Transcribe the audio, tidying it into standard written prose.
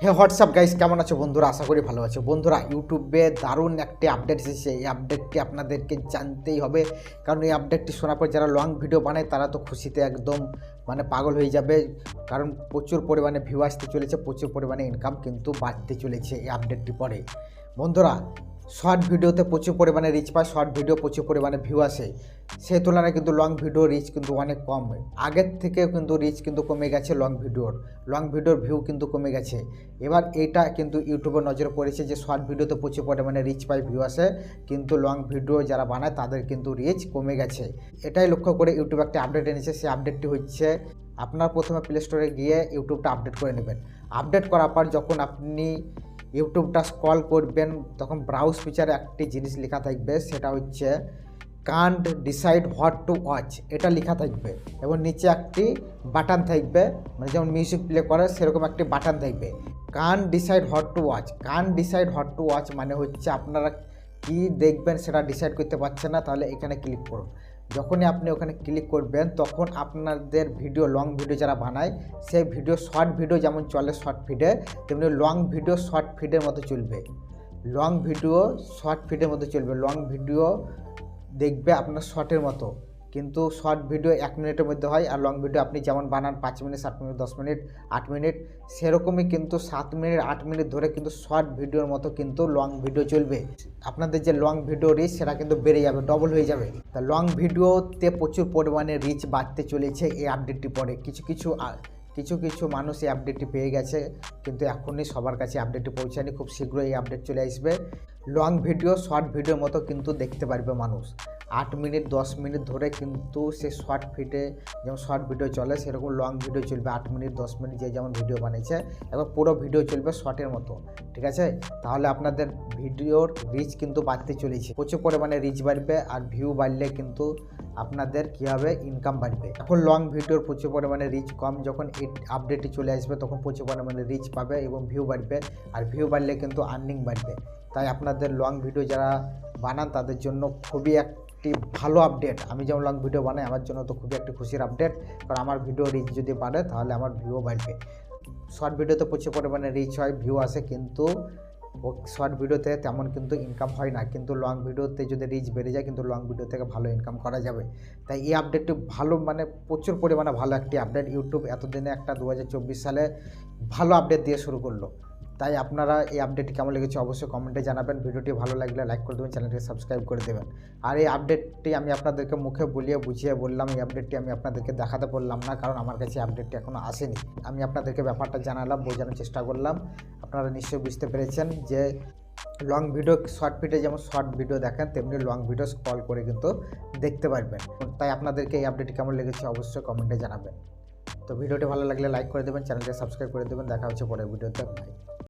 হে WhatsApp guys, কেমন আছো বন্ধুরা? আশা করি ভালো আছো বন্ধুরা। ইউটিউবে দারুণ একটি আপডেট এসেছে। এই আপডেটটি আপনাদেরকে জানতেই হবে, কারণ এই আপডেটটি শোনার পর যারা লং ভিডিও বানায় তারা তো খুশিতে একদম পাগল হয়ে যাবে। কারণ প্রচুর পরিমাণে ভিউ আসতে চলেছে, প্রচুর পরিমাণে ইনকাম কিন্তু বাড়তে চলেছে এই আপডেটটি পরে। বন্ধুরা, শর্ট ভিডিওতে প্রচুর পরিমাণে রিচ পায়, শর্ট ভিডিও প্রচুর পরিমাণে ভিউ আসে, সেই তুলনায় কিন্তু লং ভিডিও রিচ কিন্তু অনেক কম। আগের থেকে কিন্তু রিচ কিন্তু কমে গেছে, লং ভিডিওর ভিউ কিন্তু কমে গেছে। এবার এটা কিন্তু ইউটিউবের নজরে পড়েছে যে শর্ট ভিডিওতে প্রচুর পরিমাণে রিচ পায়, ভিউ আসে, কিন্তু লং ভিডিও যারা বানায় তাদের কিন্তু রিচ কমে গেছে। এটাই লক্ষ্য করে ইউটিউব একটা আপডেট এনেছে। সেই আপডেটটি হচ্ছে, আপনার প্রথমে প্লে স্টোরে গিয়ে ইউটিউবটা আপডেট করে নেবেন। আপডেট করার পর যখন আপনি ইউটিউবটা স্ক্রল করবেন, তখন ব্রাউজ ফিচারে একটি জিনিস লেখা থাকবে, সেটা হচ্ছে can't decide what to watch, এটা লেখা থাকবে। এবং নিচে একটি বাটন থাকবে, যেমন মিউজিক প্লে করে সেরকম একটি বাটন থাকবে, can't decide what to watch. Can't decide what to watch মানে হচ্ছে আপনারা কি দেখবেন সেটা ডিসাইড করতে পারছেন না, তাহলে এখানে ক্লিক করুন। যখনই আপনি ওখানে ক্লিক করবেন, তখন আপনাদের ভিডিও, লং ভিডিও যারা বানায়, সেই ভিডিও শর্ট ভিডিও যেমন চলে শর্ট ফিডে, তেমনি লং ভিডিও শর্ট ফিডের মতো চলবে। লং ভিডিও শর্ট ফিডের মতো চলবে। লং ভিডিও দেখবে আপনার শর্টের মতো, কিন্তু শর্ট ভিডিও 1 মিনিটের মধ্যে হয়, আর লং ভিডিও আপনি যেমন বানান 5 মিনিট, 7 মিনিট, 10 মিনিট, 8 মিনিট, সেরকমই কিন্তু 7 মিনিট 8 মিনিট ধরে কিন্তু শর্ট ভিডিওর মতো কিন্তু লং ভিডিও চলবে। আপনাদের যে লং ভিডিও রিচ সেটা কিন্তু বেড়ে যাবে, ডবল হয়ে যাবে। তা লং ভিডিওতে প্রচুর পরিমাণে রিচ বাড়তে চলেছে এই আপডেটটি পরে। কিছু কিছু মানুষ এই আপডেটটি পেয়ে গেছে, কিন্তু এখনই সবার কাছে আপডেটটি পৌঁছায়নি। খুব শীঘ্রই এই আপডেট চলে আসবে। লং ভিডিও শর্ট ভিডিওর মতো কিন্তু দেখতে পারবে মানুষ। 8 মিনিট 10 মিনিট ধরে কিন্তু সে শর্ট ফিডে যেমন শর্ট ভিডিও চলে, সেরকম লং ভিডিও চলবে 8 মিনিট 10 মিনিট, যে যেমন ভিডিও বানিয়েছে, এবং পুরো ভিডিও চলবে শর্টের মতো। ঠিক আছে? তাহলে আপনাদের ভিডিওর রিচ কিন্তু বাড়তে চলেছে, প্রচুর পরিমাণে রিচ বাড়বে, আর ভিউ বাড়লে কিন্তু আপনাদের কী হবে, ইনকাম বাড়বে। এখন লং ভিডিওর প্রচুর পরিমাণে রিচ কম, যখন এই আপডেটটি চলে আসবে তখন প্রচুর পরিমাণে রিচ পাবে এবং ভিউ বাড়বে, আর ভিউ বাড়লে কিন্তু আর্নিং বাড়বে। তাই আপনাদের লং ভিডিও যারা বানান তাদের জন্য খুবই একটি ভালো আপডেট। আমি যেমন লং ভিডিও বানাই, আমার জন্য তো খুবই একটি খুশির আপডেট, কারণ আমার ভিডিও রিচ যদি বাড়ে তাহলে আমার ভিউ বাড়বে। শর্ট ভিডিওতে প্রচুর পরিমাণে রিচ হয়, ভিউ আসে, কিন্তু শর্ট ভিডিওতে তেমন কিন্তু ইনকাম হয় না। কিন্তু লং ভিডিওতে যদি রিচ বেড়ে যায়, কিন্তু লং ভিডিও থেকে ভালো ইনকাম করা যাবে। তাই এই আপডেটটি ভালো, প্রচুর পরিমাণে ভালো একটি আপডেট। ইউটিউব এতদিনে একটা 2024 সালে ভালো আপডেট দিয়ে শুরু করলো। তাই আপনারা এই আপডেটটি কেমন লেগেছে অবশ্যই কমেন্টে জানাবেন। ভিডিওটি ভালো লাগলে লাইক করে দেবেন, চ্যানেলটিকে সাবস্ক্রাইব করে দেবেন। আর এই আপডেটটি আমি আপনাদেরকে মুখে বলিয়ে বুঝিয়ে বললাম, এই আপডেটটি আমি আপনাদেরকে দেখাতে বললাম না, কারণ আমার কাছে আপডেটটি এখনও আসেনি। আমি আপনাদেরকে ব্যাপারটা জানালাম, বোঝানোর চেষ্টা করলাম। আপনারা নিশ্চয়ই বুঝতে পেরেছেন যে লং ভিডিও শর্ট ভিডিও যেমন শর্ট ভিডিও দেখেন, তেমনি লং ভিডিও স্ক্রল করে কিন্তু দেখতে পারবেন। তাই আপনাদেরকে এই আপডেটটি কেমন লেগেছে অবশ্যই কমেন্টে জানাবেন। তো ভিডিওটি ভালো লাগলে লাইক করে দেবেন, চ্যানেলটি সাবস্ক্রাইব করে দেবেন। দেখা হচ্ছে পরের ভিডিওতে। বাই।